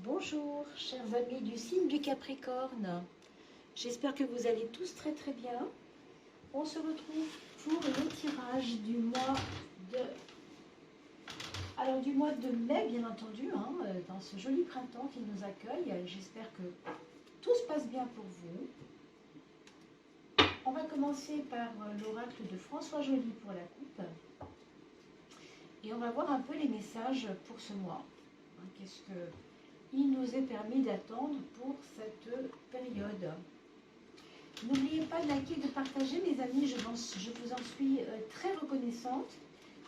Bonjour, chers amis du signe du Capricorne. J'espère que vous allez tous très très bien. On se retrouve pour le tirage du mois de... Alors du mois de mai, bien entendu, dans ce joli printemps qui nous accueille. J'espère que tout se passe bien pour vous. On va commencer par l'oracle de François Joly pour la coupe. Et on va voir un peu les messages pour ce mois. Qu'est-ce qu'il nous est permis d'attendre pour cette période. N'oubliez pas de liker et de partager, mes amis, je vous en suis très reconnaissante,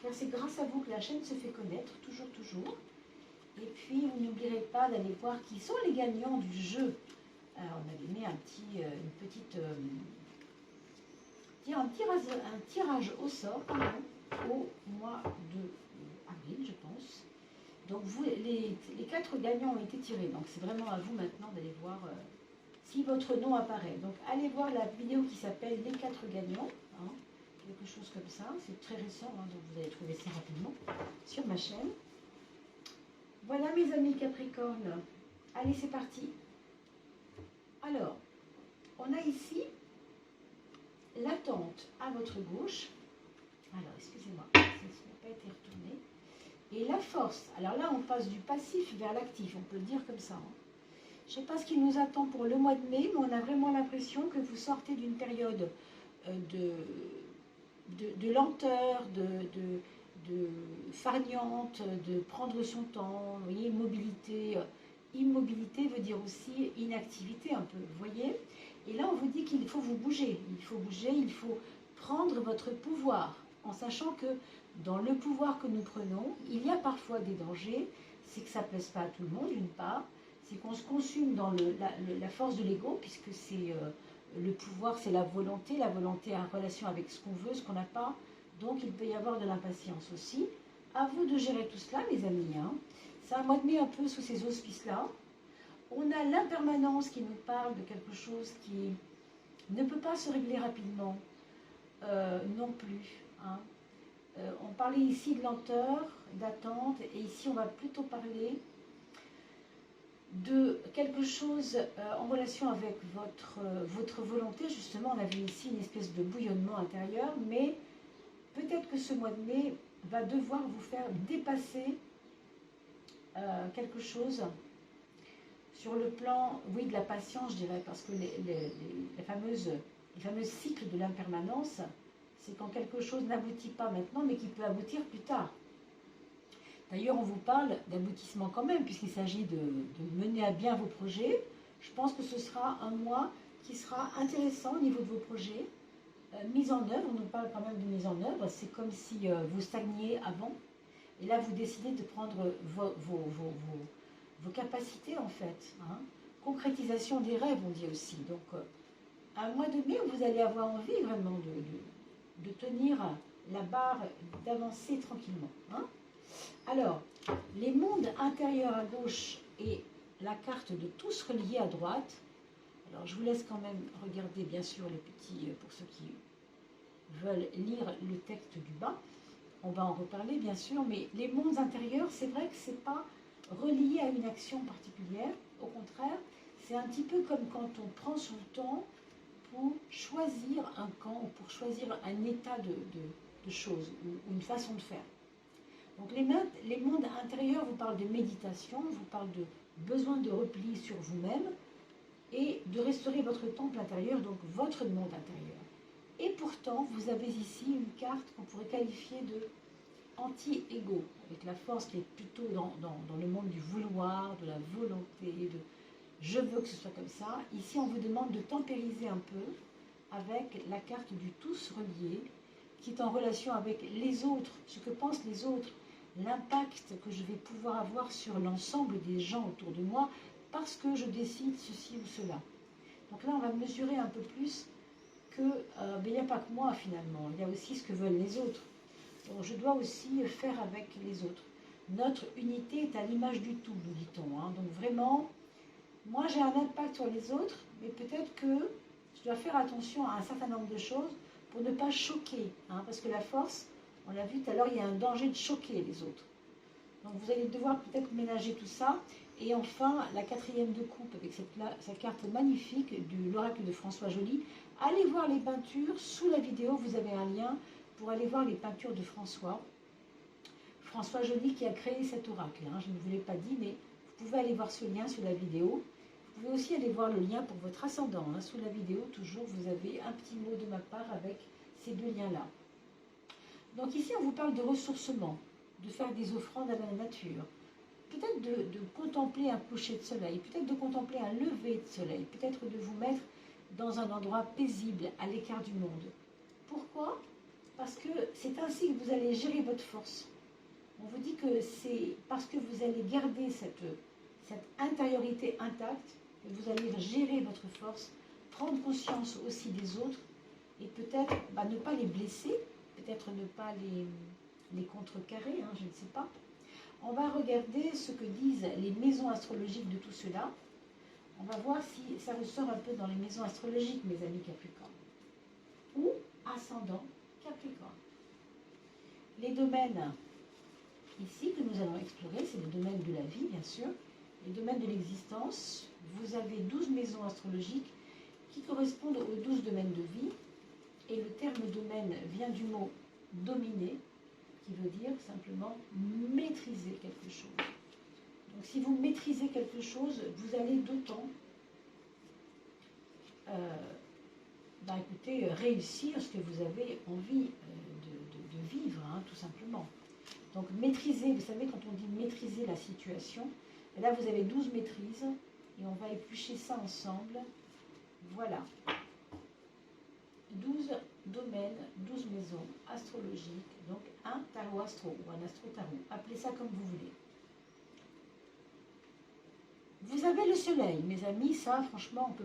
car c'est grâce à vous que la chaîne se fait connaître, toujours. Et puis, vous n'oublierez pas d'aller voir qui sont les gagnants du jeu. Alors, on avait mis un tirage au sort, au mois d'avril, je pense. Donc, les 4 gagnants ont été tirés. Donc, c'est vraiment à vous maintenant d'aller voir si votre nom apparaît. Donc, allez voir la vidéo qui s'appelle « Les 4 gagnants ». Quelque chose comme ça. C'est très récent, donc vous allez trouver ça rapidement sur ma chaîne. Voilà, mes amis Capricorne. Allez, c'est parti. Alors, on a ici l'attente à votre gauche. Alors, excusez-moi, ça n'a pas été retourné. Et la force, alors là on passe du passif vers l'actif, on peut le dire comme ça. Je ne sais pas ce qui nous attend pour le mois de mai, mais on a vraiment l'impression que vous sortez d'une période de lenteur, de farniente, de prendre son temps, vous voyez, mobilité. Immobilité veut dire aussi inactivité un peu, vous voyez. Et là on vous dit qu'il faut vous bouger, il faut prendre votre pouvoir, en sachant que dans le pouvoir que nous prenons, il y a parfois des dangers, c'est que ça ne plaise pas à tout le monde, d'une part, c'est qu'on se consume dans la force de l'ego, puisque c'est le pouvoir, c'est la volonté en relation avec ce qu'on veut, ce qu'on n'a pas, donc il peut y avoir de l'impatience aussi. À vous de gérer tout cela, mes amis. C'est un mois de mai un peu sous ces auspices-là. On a l'impermanence qui nous parle de quelque chose qui ne peut pas se régler rapidement, non plus. On parlait ici de lenteur, d'attente, et ici on va plutôt parler de quelque chose en relation avec votre volonté. Justement, on avait ici une espèce de bouillonnement intérieur, mais peut-être que ce mois de mai va devoir vous faire dépasser quelque chose sur le plan, oui, de la patience, je dirais, parce que les fameux cycles de l'impermanence, c'est quand quelque chose n'aboutit pas maintenant, mais qui peut aboutir plus tard. D'ailleurs, on vous parle d'aboutissement quand même, puisqu'il s'agit de mener à bien vos projets. Je pense que ce sera un mois qui sera intéressant au niveau de vos projets. Mise en œuvre, on nous parle quand même de mise en œuvre, c'est comme si vous stagniez avant. Et là, vous décidez de prendre vos capacités, en fait. Concrétisation des rêves, on dit aussi. Donc, un mois de mai où vous allez avoir envie vraiment de tenir la barre, d'avancer tranquillement. Alors, les mondes intérieurs à gauche et la carte de tous reliés à droite. Alors, je vous laisse quand même regarder, bien sûr, les petits, pour ceux qui veulent lire le texte du bas. On va en reparler, bien sûr, mais les mondes intérieurs, c'est vrai que ce n'est pas relié à une action particulière. Au contraire, c'est un petit peu comme quand on prend son temps pour choisir un camp ou pour choisir un état de choses ou une façon de faire. Donc les mondes intérieurs vous parlent de méditation, vous parlent de besoin de repli sur vous-même et de restaurer votre temple intérieur, donc votre monde intérieur. Et pourtant, vous avez ici une carte qu'on pourrait qualifier de anti-égo, avec la force qui est plutôt dans le monde du vouloir, de la volonté, de je veux que ce soit comme ça. Ici, on vous demande de tempériser un peu avec la carte du tous relié, qui est en relation avec les autres, ce que pensent les autres, l'impact que je vais pouvoir avoir sur l'ensemble des gens autour de moi, parce que je décide ceci ou cela. Donc là, on va mesurer un peu plus que, il n'y a pas que moi finalement, il y a aussi ce que veulent les autres. Donc je dois aussi faire avec les autres. Notre unité est à l'image du tout, nous dit-on. Donc vraiment, moi j'ai un impact sur les autres, mais peut-être que je dois faire attention à un certain nombre de choses pour ne pas choquer. Parce que la force, on l'a vu tout à l'heure, il y a un danger de choquer les autres. Donc vous allez devoir peut-être ménager tout ça. Et enfin, la quatrième de coupe avec cette carte magnifique de l'oracle de François Joly. Allez voir les peintures, sous la vidéo, vous avez un lien pour aller voir les peintures de François. François Joly qui a créé cet oracle, hein, je ne vous l'ai pas dit, mais vous pouvez aller voir ce lien sous la vidéo. Vous pouvez aussi aller voir le lien pour votre ascendant, hein, sous la vidéo, toujours, vous avez un petit mot de ma part avec ces deux liens-là. Donc ici, on vous parle de ressourcement, de faire des offrandes à la nature, peut-être de contempler un coucher de soleil, peut-être de contempler un lever de soleil, peut-être de vous mettre dans un endroit paisible, à l'écart du monde. Pourquoi? Parce que c'est ainsi que vous allez gérer votre force. On vous dit que c'est parce que vous allez garder cette intériorité intacte que vous allez gérer votre force, prendre conscience aussi des autres et peut-être ne pas les blesser, peut-être ne pas les contrecarrer, hein, je ne sais pas. On va regarder ce que disent les maisons astrologiques de tout cela. On va voir si ça ressort un peu dans les maisons astrologiques, mes amis Capricorne. Ou ascendant Capricorne. Les domaines ici que nous allons explorer, c'est le domaine de la vie, bien sûr, les domaines de l'existence. Vous avez 12 maisons astrologiques qui correspondent aux 12 domaines de vie. Et le terme domaine vient du mot dominer, qui veut dire simplement maîtriser quelque chose. Donc si vous maîtrisez quelque chose, vous allez d'autant écoutez, réussir ce que vous avez envie de vivre, hein, tout simplement. Donc maîtriser, vous savez, quand on dit maîtriser la situation, et là vous avez 12 maîtrises, et on va éplucher ça ensemble. Voilà. 12 domaines, 12 maisons astrologiques, donc un tarot astro ou un astro-tarot, appelez ça comme vous voulez. Vous avez le soleil, mes amis, ça franchement on ne peut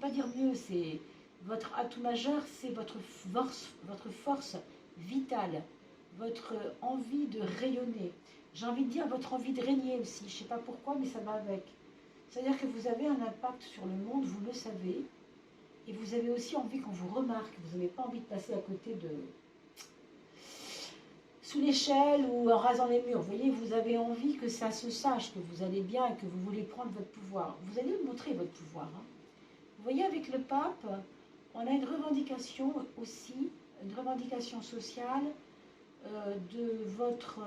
pas dire mieux, c'est votre atout majeur, c'est votre force vitale, votre envie de rayonner, j'ai envie de dire votre envie de régner aussi, je ne sais pas pourquoi mais ça va avec. C'est-à-dire que vous avez un impact sur le monde, vous le savez, et vous avez aussi envie qu'on vous remarque, vous n'avez pas envie de passer à côté sous l'échelle ou en rasant les murs. Vous voyez, vous avez envie que ça se sache, que vous allez bien et que vous voulez prendre votre pouvoir. Vous allez montrer votre pouvoir. Hein. Vous voyez, avec le pape, on a une revendication aussi, une revendication sociale de votre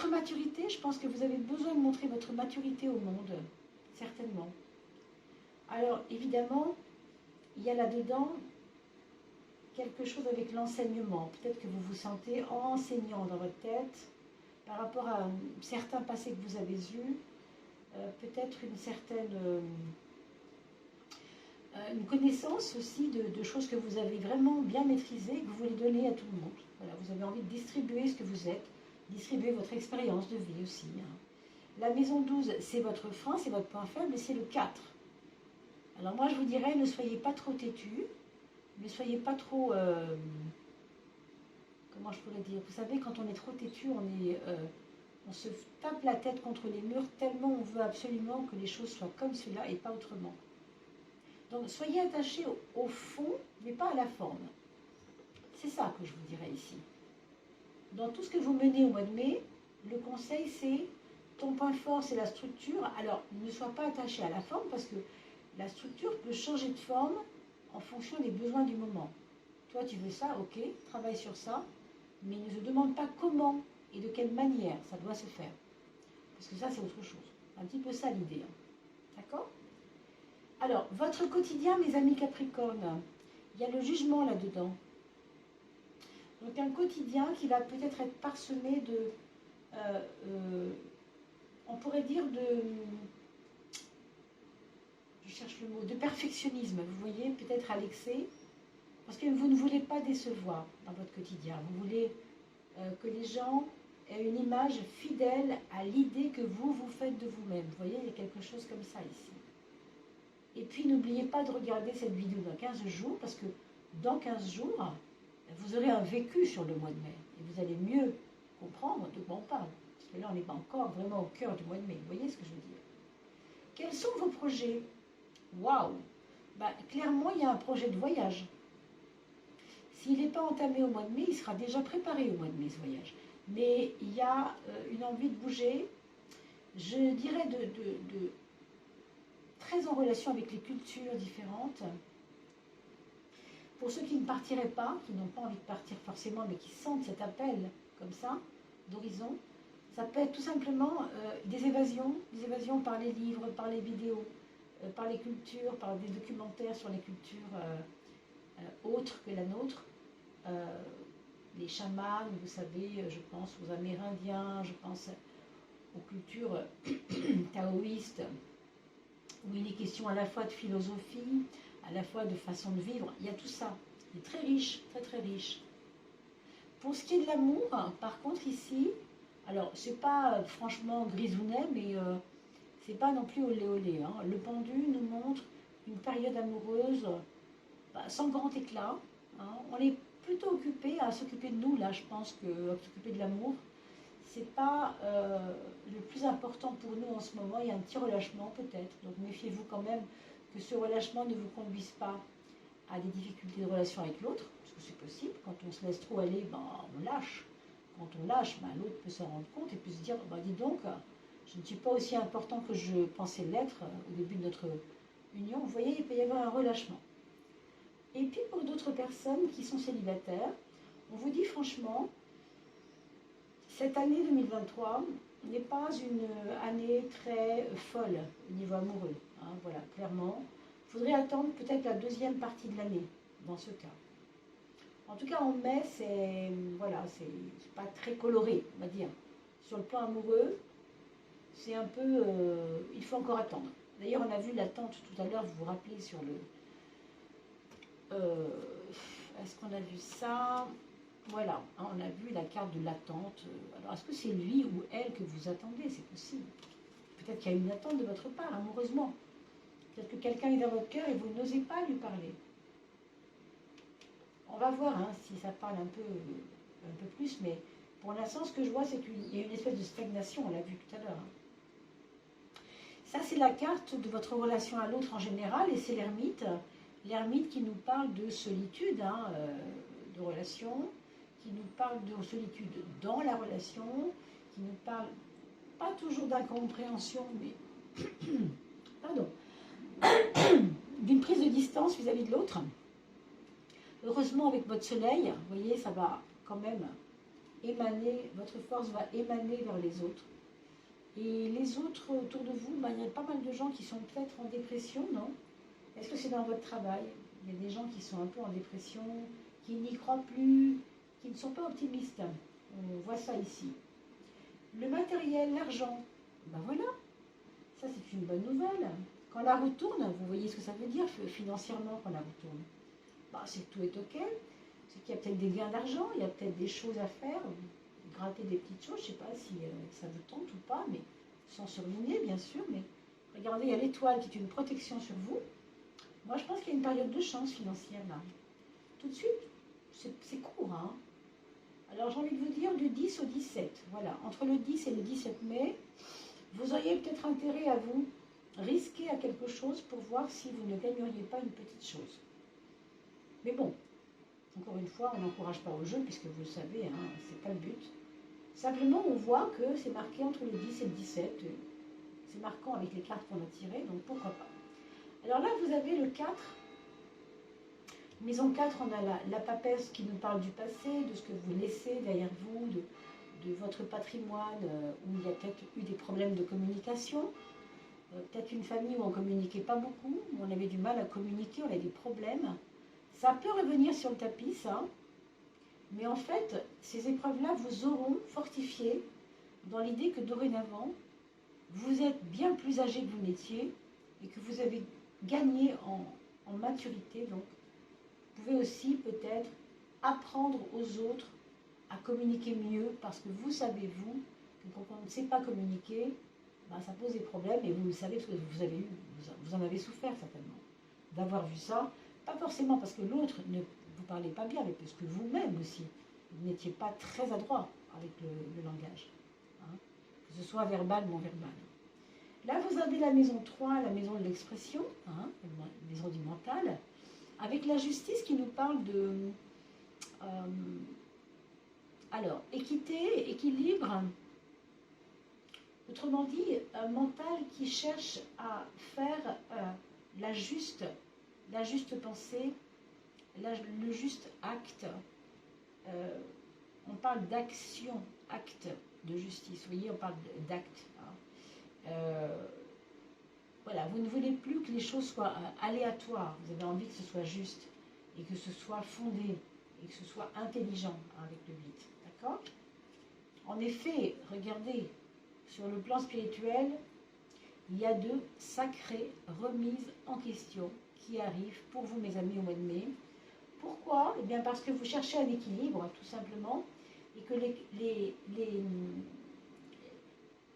maturité. Je pense que vous avez besoin de montrer votre maturité au monde, certainement. Alors, évidemment, il y a là-dedans quelque chose avec l'enseignement. Peut-être que vous vous sentez enseignant dans votre tête par rapport à certains passés que vous avez eus, peut-être une certaine une connaissance aussi de choses que vous avez vraiment bien maîtrisées et que vous voulez donner à tout le monde. Voilà, vous avez envie de distribuer ce que vous êtes, distribuer votre expérience de vie aussi. Hein. La maison 12, c'est votre frein, c'est votre point faible, et c'est le 4. Alors moi, je vous dirais, ne soyez pas trop têtu, ne soyez pas trop... comment je pourrais dire? Vous savez, quand on est trop têtu, on se tape la tête contre les murs tellement on veut absolument que les choses soient comme cela et pas autrement. Donc, soyez attachés au fond, mais pas à la forme. C'est ça que je vous dirais ici. Dans tout ce que vous menez au mois de mai, le conseil, c'est ton point fort, c'est la structure. Alors, ne sois pas attaché à la forme parce que la structure peut changer de forme en fonction des besoins du moment. Toi, tu veux ça, ok, travaille sur ça, mais ne te demande pas comment et de quelle manière ça doit se faire. Parce que ça, c'est autre chose. Un petit peu ça l'idée. Hein. D'accord ? Alors, votre quotidien, mes amis Capricorne, il y a le jugement là-dedans. Donc, un quotidien qui va peut-être être parsemé de, on pourrait dire je cherche le mot, de perfectionnisme, vous voyez, peut-être à l'excès, parce que vous ne voulez pas décevoir dans votre quotidien. Vous voulez que les gens aient une image fidèle à l'idée que vous faites de vous-même. Vous voyez, il y a quelque chose comme ça ici. Et puis, n'oubliez pas de regarder cette vidéo dans 15 jours, parce que dans 15 jours, vous aurez un vécu sur le mois de mai. Et vous allez mieux comprendre de quoi on parle. Parce que là, on n'est pas encore vraiment au cœur du mois de mai. Vous voyez ce que je veux dire? Quels sont vos projets? Waouh! Clairement, il y a un projet de voyage. S'il n'est pas entamé au mois de mai, il sera déjà préparé au mois de mai, ce voyage. Mais il y a une envie de bouger, je dirais très en relation avec les cultures différentes. Pour ceux qui ne partiraient pas, qui n'ont pas envie de partir forcément, mais qui sentent cet appel comme ça, d'horizon, ça peut être tout simplement des évasions par les livres, par les vidéos, par les cultures, par des documentaires sur les cultures autres que la nôtre. Les chamans, vous savez, je pense aux Amérindiens, je pense aux cultures taoïstes, où il est question à la fois de philosophie, à la fois de façon de vivre. Il y a tout ça. Il est très riche, très très riche. Pour ce qui est de l'amour, par contre ici, alors c'est pas franchement grisounet, mais c'est pas non plus olé olé. Hein. Le pendu nous montre une période amoureuse sans grand éclat. Hein. On est plutôt occupé à s'occuper de nous, là je pense, que à s'occuper de l'amour. C'est pas le plus important pour nous en ce moment. Il y a un petit relâchement peut-être. Donc méfiez-vous quand même que ce relâchement ne vous conduise pas à des difficultés de relation avec l'autre, parce que c'est possible. Quand on se laisse trop aller, ben, on lâche. Quand on lâche, ben, l'autre peut s'en rendre compte et peut se dire, ben, dis donc, je ne suis pas aussi important que je pensais l'être au début de notre union. Vous voyez, il peut y avoir un relâchement. Et puis pour d'autres personnes qui sont célibataires, on vous dit franchement, cette année 2023 n'est pas une année très folle au niveau amoureux. Hein, voilà, clairement. Il faudrait attendre peut-être la deuxième partie de l'année, dans ce cas. En tout cas, en mai, c'est voilà, c'est pas très coloré, on va dire. Sur le plan amoureux, c'est un peu... il faut encore attendre. D'ailleurs, on a vu l'attente tout à l'heure, vous vous rappelez, sur le... est-ce qu'on a vu ça? Voilà, hein, on a vu la carte de l'attente. Alors, est-ce que c'est lui ou elle que vous attendez? C'est possible. Peut-être qu'il y a une attente de votre part, amoureusement. Peut-être que quelqu'un est dans votre cœur et vous n'osez pas lui parler. On va voir hein, si ça parle un peu plus, mais pour l'instant, ce que je vois, c'est qu'il y a une espèce de stagnation, on l'a vu tout à l'heure. Hein. Ça, c'est la carte de votre relation à l'autre en général, et c'est l'ermite. L'ermite qui nous parle de solitude, hein, de relation, qui nous parle de solitude dans la relation, qui nous parle pas toujours d'incompréhension, mais pardon, d'une prise de distance vis-à-vis de l'autre. Heureusement, avec votre soleil, vous voyez, ça va quand même émaner, votre force va émaner vers les autres. Et les autres autour de vous, il y a pas mal de gens qui sont peut-être en dépression, non? Est-ce que c'est dans votre travail? Il y a des gens qui sont un peu en dépression, qui n'y croient plus, qui ne sont pas optimistes. On voit ça ici. Le matériel, l'argent, ben voilà, ça c'est une bonne nouvelle. Quand la roue tourne, vous voyez ce que ça veut dire financièrement quand la roue tourne. Ben, c'est que tout est ok, c'est qu'il y a peut-être des gains d'argent, il y a peut-être des choses à faire, gratter des petites choses, je ne sais pas si ça vous tente ou pas, mais sans surligner bien sûr, mais regardez, il y a l'étoile qui est une protection sur vous. Moi je pense qu'il y a une période de chance financière là. Tout de suite, c'est court, hein. Alors j'ai envie de vous dire du 10 au 17, voilà, entre le 10 et le 17 mai, vous auriez peut-être intérêt à vous risquer à quelque chose pour voir si vous ne gagneriez pas une petite chose. Mais bon, encore une fois, on n'encourage pas au jeu, puisque vous le savez, hein, c'est pas le but. Simplement, on voit que c'est marqué entre le 10 et le 17, c'est marquant avec les cartes qu'on a tirées, donc pourquoi pas. Alors là, vous avez le 4. Maison 4, on a la papesse qui nous parle du passé, de ce que vous laissez derrière vous, de votre patrimoine, où il y a peut-être eu des problèmes de communication, peut-être une famille où on ne communiquait pas beaucoup, où on avait du mal à communiquer, on avait des problèmes. Ça peut revenir sur le tapis, ça, mais en fait, ces épreuves-là vous auront fortifié dans l'idée que dorénavant, vous êtes bien plus âgé que vous n'étiez et que vous avez gagné en maturité, donc vous pouvez aussi peut-être apprendre aux autres à communiquer mieux parce que vous savez, vous, que quand on ne sait pas communiquer, ben, ça pose des problèmes et vous le savez parce que vous en avez souffert certainement d'avoir vu ça. Pas forcément parce que l'autre ne vous parlait pas bien, mais parce que vous-même aussi, vous n'étiez pas très adroit avec le langage, hein, que ce soit verbal ou non verbal. Là, vous avez la maison 3, la maison de l'expression, hein, la maison du mental, avec la justice qui nous parle de alors, équité, équilibre. autrement dit, un mental qui cherche à faire la juste pensée, le juste acte. On parle d'action, acte de justice. Vous voyez, on parle d'acte. Hein. Voilà, vous ne voulez plus que les choses soient aléatoires. Vous avez envie que ce soit juste et que ce soit fondé et que ce soit intelligent avec le 8. D'accord? En effet, regardez, sur le plan spirituel, il y a de sacrées remises en question qui arrivent pour vous, mes amis, au mois de mai. Pourquoi? Eh bien, parce que vous cherchez un équilibre, tout simplement, et que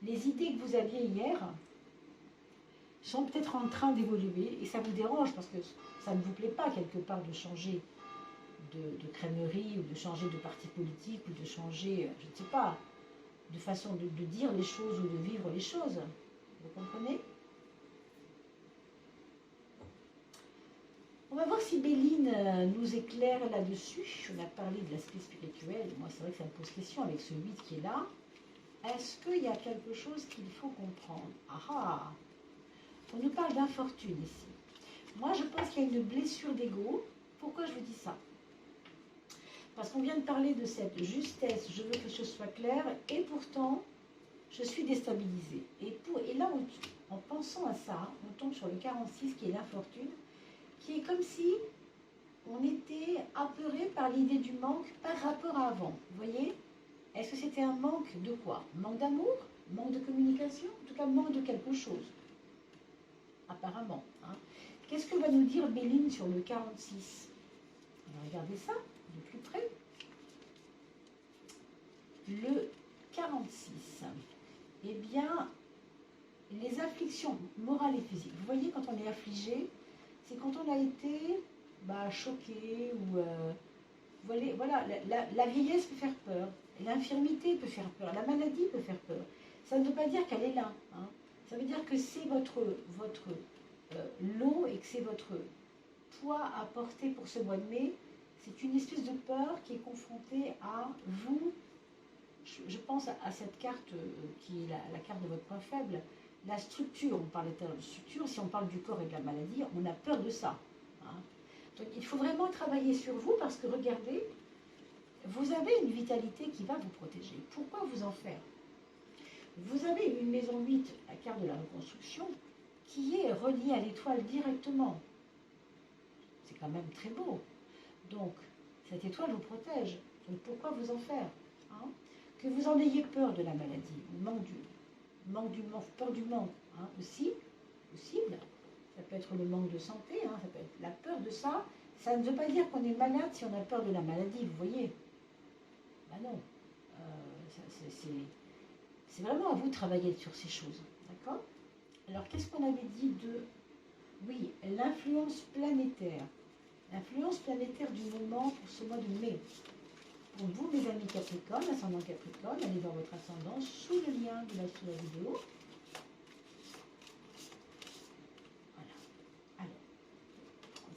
les idées que vous aviez hier sont peut-être en train d'évoluer, et ça vous dérange, parce que ça ne vous plaît pas, quelque part, de changer de crèmerie, ou de changer de parti politique, ou de changer, je ne sais pas, de façon de dire les choses ou de vivre les choses. Vous comprenez? On va voir si Béline nous éclaire là-dessus. On a parlé de l'aspect spirituel. Moi, c'est vrai que ça me pose question avec ce 8 qui est là. Est-ce qu'il y a quelque chose qu'il faut comprendre? Ah ah! On nous parle d'infortune ici. Moi, je pense qu'il y a une blessure d'ego. Pourquoi je vous dis ça? Parce qu'on vient de parler de cette justesse, je veux que les choses soient claires, et pourtant, je suis déstabilisée. Et là, en pensant à ça, on tombe sur le 46 qui est l'infortune, qui est comme si on était apeuré par l'idée du manque par rapport à avant. Vous voyez? Est-ce que c'était un manque de quoi? Manque d'amour? Manque de communication? En tout cas, manque de quelque chose. Apparemment. Hein. Qu'est-ce que va nous dire Béline sur le 46? On va regarder ça de plus près. Le 46. Eh bien, les afflictions morales et physiques. Vous voyez, quand on est affligé, c'est quand on a été choqué ou... voilà, la vieillesse peut faire peur, l'infirmité peut faire peur, la maladie peut faire peur. Ça ne veut pas dire qu'elle est là. Hein. Ça veut dire que c'est votre lot et que c'est votre poids à porter pour ce mois de mai. C'est une espèce de peur qui est confrontée à vous. Je pense à cette carte qui est la carte de votre point faible. La structure, on parle de structure, si on parle du corps et de la maladie, on a peur de ça. Hein. Donc il faut vraiment travailler sur vous parce que regardez, vous avez une vitalité qui va vous protéger. Pourquoi vous en faire? Vous avez une maison 8, la carte de la reconstruction, qui est reliée à l'étoile directement. C'est quand même très beau. Donc, cette étoile vous protège. Donc, pourquoi vous en faire? Hein? Que vous en ayez peur de la maladie, peur du manque, hein, aussi, possible. Ça peut être le manque de santé, hein, ça peut être la peur de ça. Ça ne veut pas dire qu'on est malade si on a peur de la maladie, vous voyez. Ben non. C'est vraiment à vous de travailler sur ces choses, d'accord? Alors, qu'est-ce qu'on avait dit de... Oui, l'influence planétaire. L'influence planétaire du moment pour ce mois de mai. Pour vous, mes amis Capricorne, ascendant Capricorne, allez voir votre ascendant sous le lien sous la vidéo. Voilà. Alors,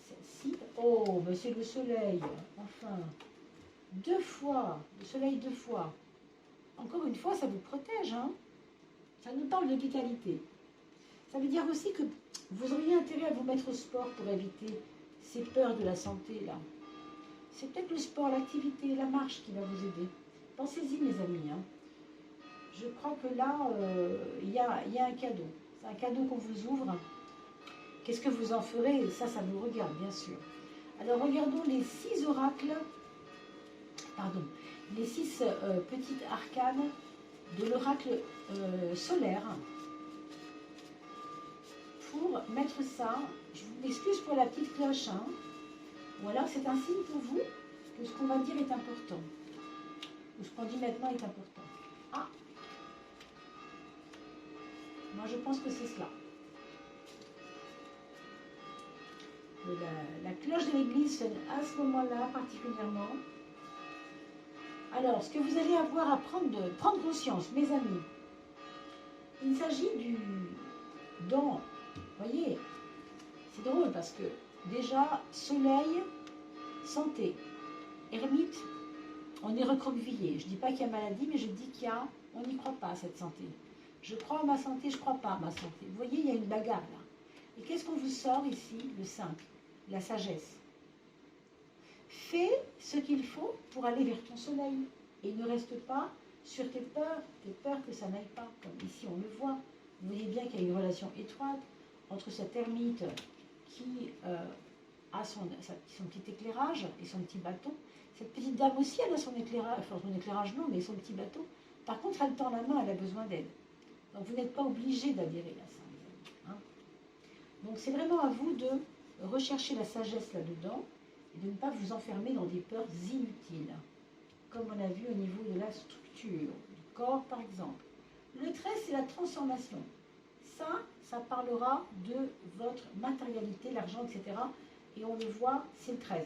celle-ci. Oh, ben c'est le soleil. Enfin, 2 fois. Le soleil 2 fois. Encore une fois, ça vous protège. Hein. Ça nous parle de vitalité. Ça veut dire aussi que vous auriez intérêt à vous mettre au sport pour éviter ces peurs de la santé, là. C'est peut-être le sport, l'activité, la marche qui va vous aider. Pensez-y, mes amis. Hein. Je crois que là, il y a un cadeau. C'est un cadeau qu'on vous ouvre. Qu'est-ce que vous en ferez? Ça vous regarde, bien sûr. Alors, regardons les 6 oracles. Pardon. Les 6 petites arcanes de l'oracle solaire. Pour mettre ça, je m'excuse pour la petite cloche, hein. Ou alors c'est un signe pour vous que ce qu'on va dire est important. Ou ce qu'on dit maintenant est important. Ah! Moi je pense que c'est cela. La cloche de l'église sonne à ce moment-là particulièrement. Alors, ce que vous allez avoir à prendre conscience, mes amis, il s'agit du don. Vous voyez, c'est drôle parce que déjà, soleil, santé, ermite, on est recroquevillé. Je ne dis pas qu'il y a maladie, mais je dis on n'y croit pas à cette santé. Je crois à ma santé, je ne crois pas à ma santé. Vous voyez, il y a une bagarre là. Et qu'est-ce qu'on vous sort ici? Le 5, la sagesse. Fais ce qu'il faut pour aller vers ton soleil. Et ne reste pas sur tes peurs que ça n'aille pas. Comme ici, on le voit. Vous voyez bien qu'il y a une relation étroite entre cette ermite qui a son petit éclairage et son petit bâton. Cette petite dame aussi, elle a son éclairage, enfin son éclairage non, mais son petit bateau. Par contre, elle tend la main, elle a besoin d'aide. Donc vous n'êtes pas obligé d'adhérer à ça, les amis. Hein. Donc c'est vraiment à vous de rechercher la sagesse là-dedans et de ne pas vous enfermer dans des peurs inutiles, comme on a vu au niveau de la structure, du corps par exemple. Le 13, c'est la transformation. Ça parlera de votre matérialité, l'argent, etc. Et on le voit, c'est le 13.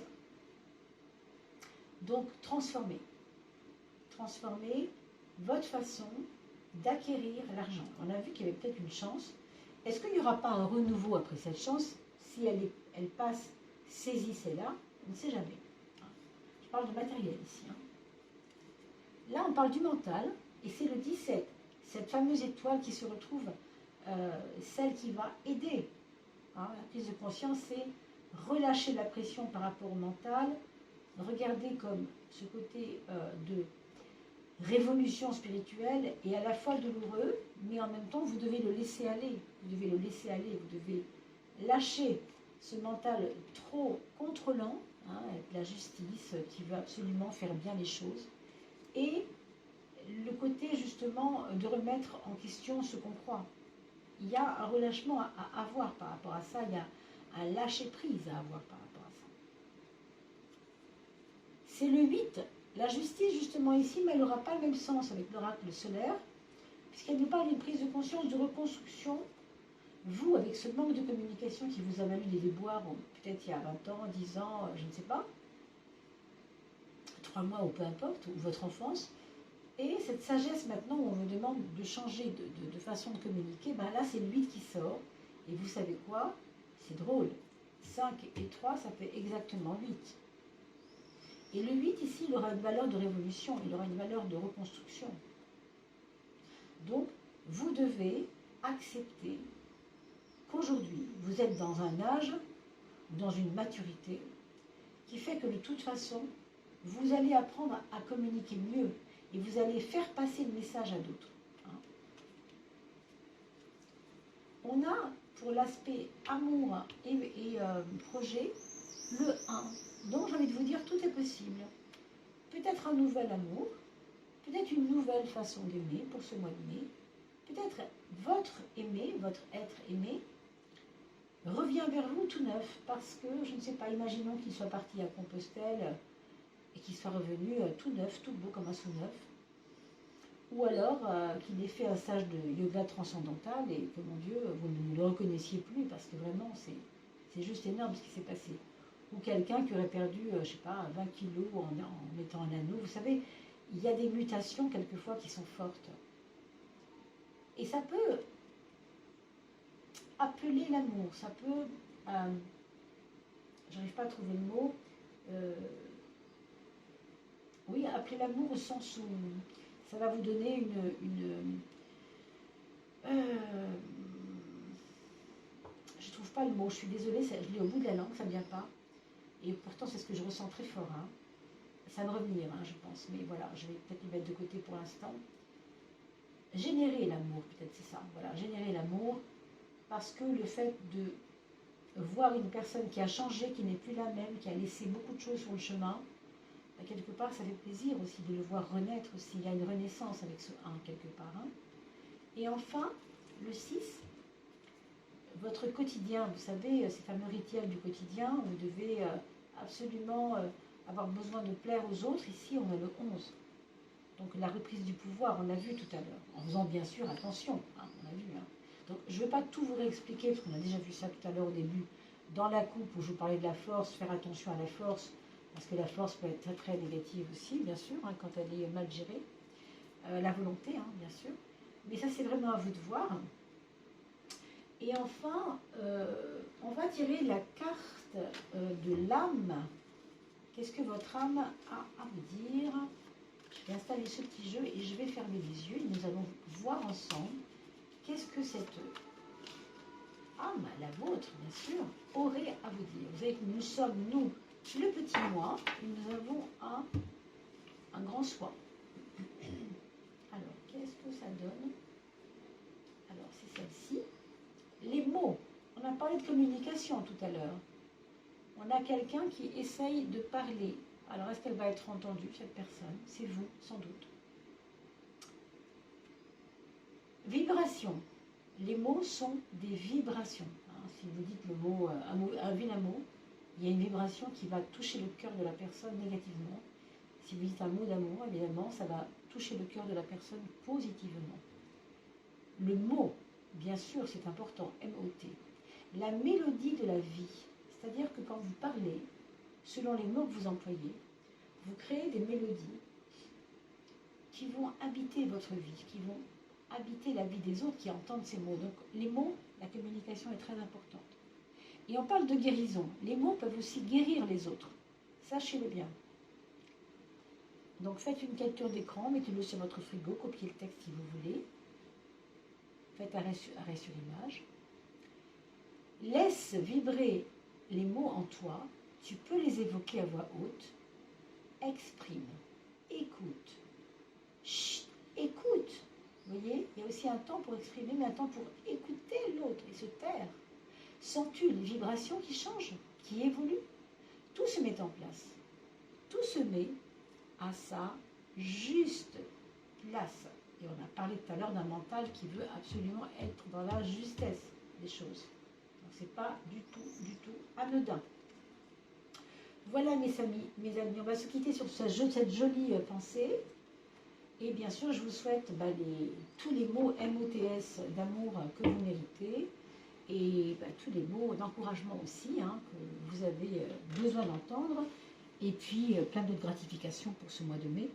Donc, transformer. Transformer votre façon d'acquérir l'argent. On a vu qu'il y avait peut-être une chance. Est-ce qu'il n'y aura pas un renouveau après cette chance? Si elle passe, saisissez-la. On ne sait jamais. Je parle de matériel ici. Là, on parle du mental. Et c'est le 17. Cette fameuse étoile qui se retrouve, celle qui va aider. La prise de conscience, c'est relâcher la pression par rapport au mental. Regardez comme ce côté de révolution spirituelle est à la fois douloureux, mais en même temps, vous devez le laisser aller. Vous devez le laisser aller, vous devez lâcher ce mental trop contrôlant, avec la justice qui veut absolument faire bien les choses, et le côté justement de remettre en question ce qu'on croit. Il y a un relâchement à avoir par rapport à ça, il y a un lâcher-prise à avoir par rapport à ça. C'est le 8. La justice, justement, ici, mais elle n'aura pas le même sens avec l'oracle solaire, puisqu'elle nous parle d'une prise de conscience, de reconstruction. Vous, avec ce manque de communication qui vous a valu des déboires, peut-être il y a 20 ans, 10 ans, je ne sais pas, 3 mois ou peu importe, ou votre enfance, et cette sagesse maintenant où on vous demande de changer de façon de communiquer, ben là c'est le 8 qui sort, et vous savez quoi? C'est drôle. 5 et 3, ça fait exactement 8. Et le 8 ici, il aura une valeur de révolution, il aura une valeur de reconstruction. Donc, vous devez accepter qu'aujourd'hui, vous êtes dans un âge, dans une maturité, qui fait que de toute façon, vous allez apprendre à communiquer mieux et vous allez faire passer le message à d'autres. On a, pour l'aspect amour et projet, le 1. Donc, j'ai envie de vous dire, tout est possible. Peut-être un nouvel amour, peut-être une nouvelle façon d'aimer pour ce mois de mai, peut-être votre aimé, votre être aimé, revient vers vous tout neuf, parce que, je ne sais pas, imaginons qu'il soit parti à Compostelle et qu'il soit revenu tout neuf, tout beau comme un sous-neuf, ou alors qu'il ait fait un stage de yoga transcendantal et que, mon Dieu, vous ne le reconnaissiez plus, parce que vraiment, c'est juste énorme ce qui s'est passé. Ou quelqu'un qui aurait perdu, je ne sais pas, 20 kilos en mettant un anneau. Vous savez, il y a des mutations quelquefois qui sont fortes. Et ça peut appeler l'amour, ça peut, j'arrive pas à trouver le mot, oui, appeler l'amour au sens où ça va vous donner je trouve pas le mot, je suis désolée, je l'ai au bout de la langue, ça ne vient pas. Et pourtant, c'est ce que je ressens très fort. Ça va revenir, je pense. Mais voilà, je vais peut-être le mettre de côté pour l'instant. Générer l'amour, peut-être c'est ça. Voilà, générer l'amour, parce que le fait de voir une personne qui a changé, qui n'est plus la même, qui a laissé beaucoup de choses sur le chemin, quelque part, ça fait plaisir aussi de le voir renaître aussi. Il y a une renaissance avec ce 1, quelque part. Et enfin, le 6, votre quotidien, vous savez, ces fameux rituels du quotidien, où vous devez absolument avoir besoin de plaire aux autres. Ici, on a le 11. Donc la reprise du pouvoir, on l'a vu tout à l'heure, en faisant bien sûr attention, on a vu. Donc je ne vais pas tout vous réexpliquer, parce qu'on a déjà vu ça tout à l'heure au début, dans la coupe où je vous parlais de la force, faire attention à la force, parce que la force peut être très très négative aussi, bien sûr, quand elle est mal gérée. La volonté, bien sûr. Mais ça, c'est vraiment à vous de voir. Et enfin, on va tirer la carte de l'âme. Qu'est-ce que votre âme a à vous dire? Je vais installer ce petit jeu et je vais fermer les yeux et nous allons voir ensemble qu'est-ce que cette âme, la vôtre, bien sûr, aurait à vous dire? Vous savez que nous sommes, nous, le petit moi, et nous avons un grand soi. Alors, qu'est-ce que ça donne? Alors, c'est celle-ci. Les mots. On a parlé de communication tout à l'heure. On a quelqu'un qui essaye de parler. Alors, est-ce qu'elle va être entendue, cette personne? C'est vous, sans doute. Vibration. Les mots sont des vibrations. Si vous dites le mot, un vilain mot, il y a une vibration qui va toucher le cœur de la personne négativement. Si vous dites un mot d'amour, évidemment, ça va toucher le cœur de la personne positivement. Le mot, bien sûr, c'est important, M-O-T. La mélodie de la vie, c'est-à-dire que quand vous parlez, selon les mots que vous employez, vous créez des mélodies qui vont habiter votre vie, qui vont habiter la vie des autres qui entendent ces mots. Donc les mots, la communication est très importante. Et on parle de guérison. Les mots peuvent aussi guérir les autres. Sachez-le bien. Donc faites une capture d'écran, mettez-le sur votre frigo, copiez le texte si vous voulez. Faites arrêt sur image. Laisse vibrer les mots en toi. Tu peux les évoquer à voix haute. Exprime. Écoute. Chut, écoute. Vous voyez, il y a aussi un temps pour exprimer, mais un temps pour écouter l'autre et se taire. Sens-tu les vibrations qui changent, qui évoluent? Tout se met en place. Tout se met à sa juste place. Et on a parlé tout à l'heure d'un mental qui veut absolument être dans la justesse des choses. Donc c'est pas du tout anodin. Voilà mes amis, on va se quitter sur cette jolie pensée. Et bien sûr, je vous souhaite tous les mots MOTS d'amour que vous méritez et tous les mots d'encouragement aussi que vous avez besoin d'entendre. Et puis, plein d'autres gratifications pour ce mois de mai.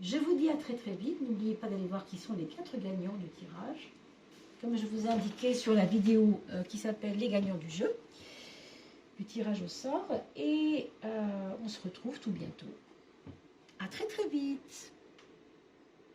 Je vous dis à très très vite. N'oubliez pas d'aller voir qui sont les 4 gagnants du tirage. Comme je vous ai indiqué sur la vidéo qui s'appelle Les gagnants du jeu, du tirage au sort. Et on se retrouve tout bientôt. À très très vite.